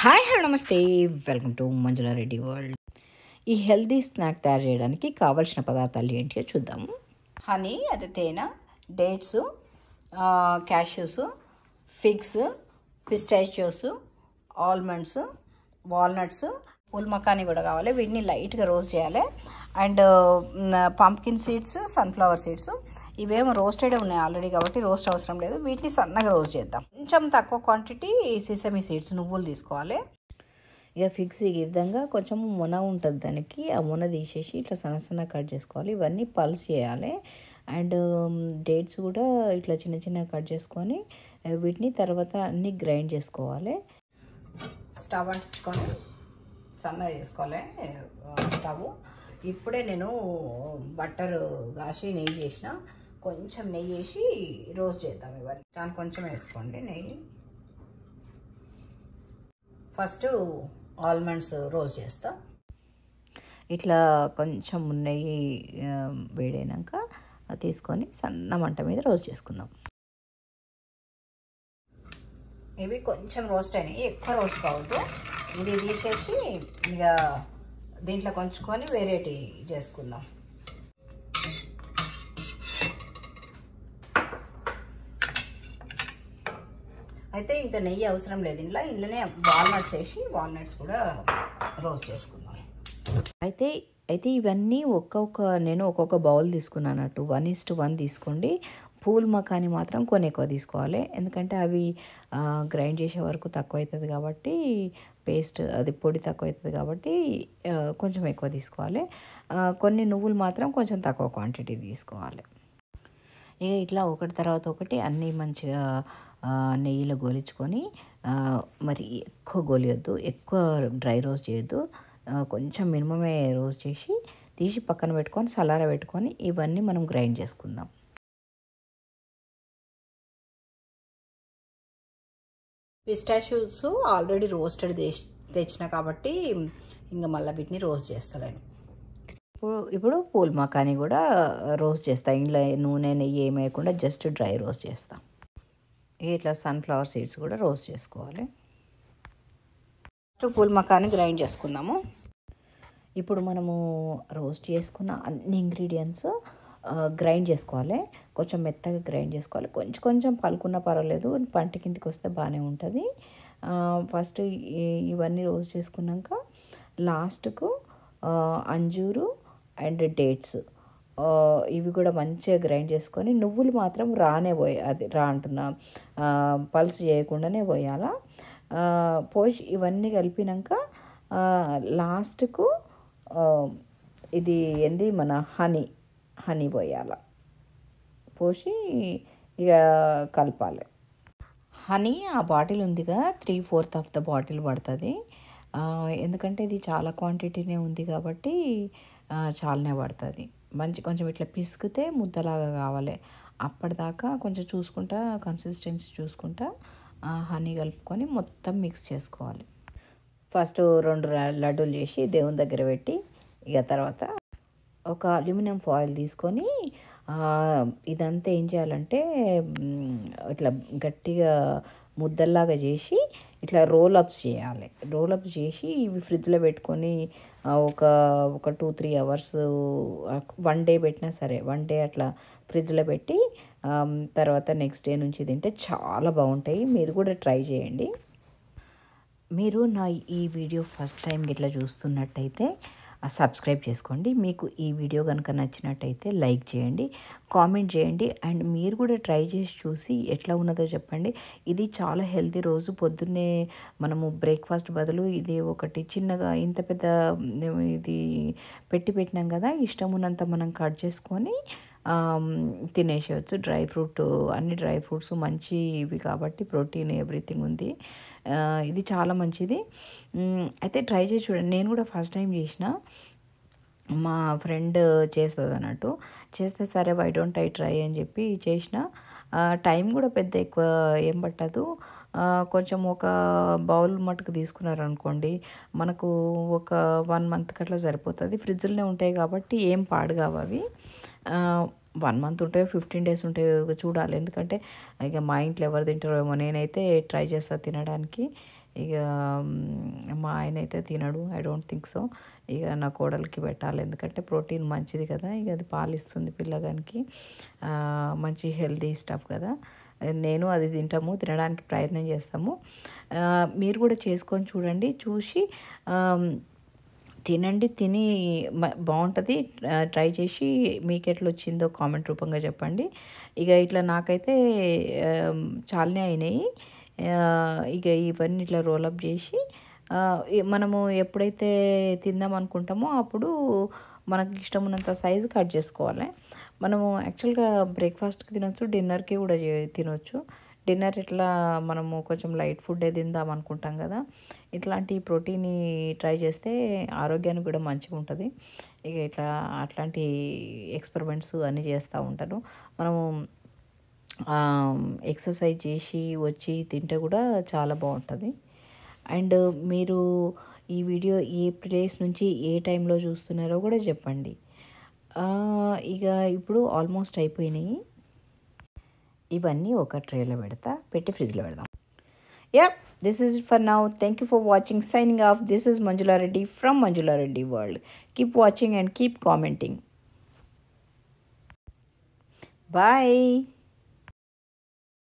Hi hello నమస్తే, welcome to Manjula Reddy world. ఈ healthy snack తయారు చేయడానికి కావలసిన పదార్థాలు ఏంటో చూద్దాము. హనీ, అది తేనె, dates, cashews, figs, pistachios, almonds, walnuts, పూల్ మకానీ కూడా కావాలి. వీటిని లైట్గా రోస్ట్ చేయాలి. And pumpkin seeds, sunflower seeds, ఇవేమో రోస్టెడ్ ఉన్నాయి ఆల్రెడీ కాబట్టి రోస్ట్ అవసరం లేదు. వీటిని సన్నగా రోస్ట్ చేద్దాం. కొంచెం తక్కువ క్వాంటిటీ సెసమి సీడ్స్, నువ్వులు తీసుకోవాలి. ఇక ఫిగ్స్ ఈ విధంగా కొంచెం మొన ఉంటుంది, దానికి ఆ మొన తీసేసి ఇట్లా సన్న సన్న కట్ చేసుకోవాలి. ఇవన్నీ పల్స్ చేయాలి. అండ్ డేట్స్ కూడా ఇట్లా చిన్న చిన్న కట్ చేసుకొని వీటిని తర్వాత అన్నీ గ్రైండ్ చేసుకోవాలి. స్టవ్ అంటించుకొని సన్నగా చేసుకోవాలి స్టవ్. ఇప్పుడే నేను బట్టర్ కాసి నెయ్యి చేసిన, కొంచెం నెయ్యి వేసి రోస్ట్ చేద్దాం. ఇవన్నీ దాన్ని కొంచెం వేసుకోండి నెయ్యి. ఫస్ట్ ఆల్మండ్స్ రోస్ట్ చేస్తా. ఇట్లా కొంచెం నెయ్యి వేడైనాక తీసుకొని సన్న మంట మీద రోస్ట్ చేసుకుందాం. ఇవి కొంచెం రోస్ట్ అయినాయి, ఎక్కువ రోస్ట్ కావద్దు. ఇది తీసేసి ఇక దీంట్లో కొంచుకొని వేరేటి చేసుకుందాం. అయితే ఇంకా నెయ్యి అవసరం లేదు ఇంట్లోనే వాల్నట్స్ వేసి వాల్నట్స్ కూడా రోస్ట్ చేసుకుందాం. అయితే ఇవన్నీ నేను ఒక్కొక్క బౌల్ తీసుకున్నానట్టు 1:1 తీసుకోండి. పూల్ మకాని మాత్రం కొన్ని ఎక్కువ తీసుకోవాలి, ఎందుకంటే అవి గ్రైండ్ చేసే వరకు తక్కువ అవుతుంది కాబట్టి, పేస్ట్ అది పొడి తక్కువ అవుతుంది కాబట్టి కొంచెం ఎక్కువ తీసుకోవాలి. కొన్ని నువ్వులు మాత్రం కొంచెం తక్కువ క్వాంటిటీ తీసుకోవాలి. ఇక ఇట్లా ఒకటి తర్వాత ఒకటి అన్నీ మంచిగా నెయ్యిలో గోలించుకొని, మరి ఎక్కువ గోలియొద్దు, ఎక్కువ డ్రై రోస్ట్ చేయొద్దు, కొంచెం మినిమమే రోస్ట్ చేసి తీసి పక్కన పెట్టుకొని చల్లార పెట్టుకొని ఇవన్నీ మనం గ్రైండ్ చేసుకుందాం. పిస్టాచియోస్ ఆల్రెడీ రోస్టెడ్ తెచ్చిన కాబట్టి ఇంకా మళ్ళీ వీటిని రోస్ట్ చేస్తాను. ఇప్పుడు పూల్ మకానీ కూడా రోస్ట్ చేస్తా. ఇంట్లో నూనె నెయ్యి ఏమేయకుండా జస్ట్ డ్రై రోస్ట్ చేస్తాం. ఇట్లా సన్ఫ్లవర్ సీడ్స్ కూడా రోస్ట్ చేసుకోవాలి. ఫస్ట్ పూల్ మకానీ గ్రైండ్ చేసుకుందాము. ఇప్పుడు మనము రోస్ట్ చేసుకున్న అన్ని ఇంగ్రీడియంట్స్ గ్రైండ్ చేసుకోవాలి. కొంచెం మెత్తగా గ్రైండ్ చేసుకోవాలి. కొంచెం పలుకున్నా పర్వాలేదు, పంట కిందికి వస్తే బాగానే ఉంటుంది. ఫస్ట్ ఇవన్నీ రోస్ట్ చేసుకున్నాక లాస్ట్కు అంజూరు అండ్ డేట్స్ ఇవి కూడా మంచిగా గ్రైండ్ చేసుకొని, నువ్వులు మాత్రం అంటున్నా పల్స్ చేయకుండానే పోయాలా. పోసి ఇవన్నీ కలిపినాక లాస్ట్కు ఇది మన హనీ పోయాల. పోసి ఇక కలపాలి. హనీ ఆ బాటిల్ ఉందిగా 3/4 ఆఫ్ ద బాటిల్ పడుతుంది, ఎందుకంటే ఇది చాలా క్వాంటిటీనే ఉంది కాబట్టి చాలానే పడుతుంది. కొంచెం ఇట్లా పిసికితే ముద్దలాగా కావాలి. అప్పటిదాకా కొంచెం చూసుకుంటా, కన్సిస్టెన్సీ చూసుకుంటా హనీ కలుపుకొని మొత్తం మిక్స్ చేసుకోవాలి. ఫస్ట్ 2 లడ్డూలు చేసి దేవుని దగ్గర పెట్టి, ఇక తర్వాత ఒక అల్యూమినియం ఫాయిల్ తీసుకొని ఇదంతా ఏం చేయాలంటే ఇట్లా గట్టిగా ముద్దల్లాగా చేసి ఇట్లా రోలప్స్ చేయాలి. రోలప్స్ చేసి ఇవి ఫ్రిడ్జ్లో పెట్టుకొని ఒక 2-3 అవర్స్, 1 డే పెట్టినా సరే, 1 డే అట్లా ఫ్రిడ్జ్లో పెట్టి తర్వాత నెక్స్ట్ డే నుంచి తింటే చాలా బాగుంటాయి. మీరు కూడా ట్రై చేయండి. మీరు నా ఈ వీడియో ఫస్ట్ టైం ఇట్లా చూస్తున్నట్టయితే సబ్స్క్రైబ్ చేసుకోండి. మీకు ఈ వీడియో కనుక నచ్చినట్టయితే లైక్ చేయండి, కామెంట్ చేయండి. అండ్ మీరు కూడా ట్రై చేసి చూసి ఎట్లా ఉన్నదో చెప్పండి. ఇది చాలా హెల్తీ. రోజు పొద్దున్నే మనము బ్రేక్ఫాస్ట్ బదులు ఇది ఒకటి చిన్నగా ఇంత పెద్ద ఇది పెట్టినాం కదా, ఇష్టం ఉన్నంత మనం కట్ చేసుకొని తినేసేయచ్చు. అన్ని డ్రై ఫ్రూట్స్ మంచివి కాబట్టి ప్రోటీన్ ఎవ్రీథింగ్ ఉంది. ఇది చాలా మంచిది. అయితే ట్రై చేసి చూడండి. నేను కూడా ఫస్ట్ టైం చేసిన, మా ఫ్రెండ్ చేస్తుంది అన్నట్టు, చేస్తే సరే వై డోంట్ ఐ ట్రై అని చెప్పి చేసిన. టైం కూడా పెద్ద ఎక్కువ ఏం పట్టదు. కొంచెం ఒక బౌల్ మటుకు తీసుకున్నారనుకోండి, మనకు ఒక 1 మంత్కి అట్లా సరిపోతుంది. ఫ్రిడ్జ్లోనే ఉంటాయి కాబట్టి ఏం పాడు కావు అవి. 1 మంత్ ఉంటాయో 15 డేస్ ఉంటాయో చూడాలి, ఎందుకంటే ఇక మా ఇంట్లో ఎవరు తింటారో ఏమో. నేనైతే ట్రై చేస్తా తినడానికి. ఇక మా ఆయన అయితే తినడు, ఐ డోంట్ థింక్ సో. ఇక నా కోడలికి పెట్టాలి, ఎందుకంటే ప్రోటీన్ మంచిది కదా, ఇక అది పాలిస్తుంది పిల్లగానికి, మంచి హెల్తీ స్టఫ్ కదా. నేను అది తినడానికి ప్రయత్నం చేస్తాము. మీరు కూడా చేసుకొని చూడండి, చూసి తినండి, తిని బాగుంటుంది. ట్రై చేసి మీకు ఎట్లా వచ్చిందో కామెంట్ రూపంగా చెప్పండి. ఇక ఇట్లా నాకైతే చాలానే అయినాయి. ఇక ఇవన్నీ ఇట్లా రోలప్ చేసి మనము ఎప్పుడైతే తిందాం అనుకుంటామో అప్పుడు మనకి ఇష్టం ఉన్నంత సైజు కట్ చేసుకోవాలి. మనము యాక్చువల్గా బ్రేక్ఫాస్ట్కి తినొచ్చు, డిన్నర్కి కూడా తినొచ్చు. డిన్నర్ ఇట్లా మనము కొంచెం లైట్ ఫుడ్ తిందాం అనుకుంటాం కదా, ఇట్లాంటి ప్రోటీన్ ట్రై చేస్తే ఆరోగ్యానికి కూడా మంచిగా ఉంటుంది. ఇక ఇట్లా అట్లాంటి ఎక్స్పెరిమెంట్స్ అన్నీ చేస్తూ ఉంటాను. మనము ఎక్సర్సైజ్ చేసి వచ్చి తింటే కూడా చాలా బాగుంటుంది. అండ్ మీరు ఈ వీడియో ఏ ప్లేస్ నుంచి ఏ టైంలో చూస్తున్నారో కూడా చెప్పండి. ఇక ఇప్పుడు ఆల్మోస్ట్ అయిపోయినాయి. ఇవన్నీ ఒక ట్రేలో పెట్టి ఫ్రిడ్జ్లో పెడదాం. This is for now. Thank you for watching. Signing off. This is Manjula Reddy from Manjula Reddy World. Keep watching and keep commenting. Bye.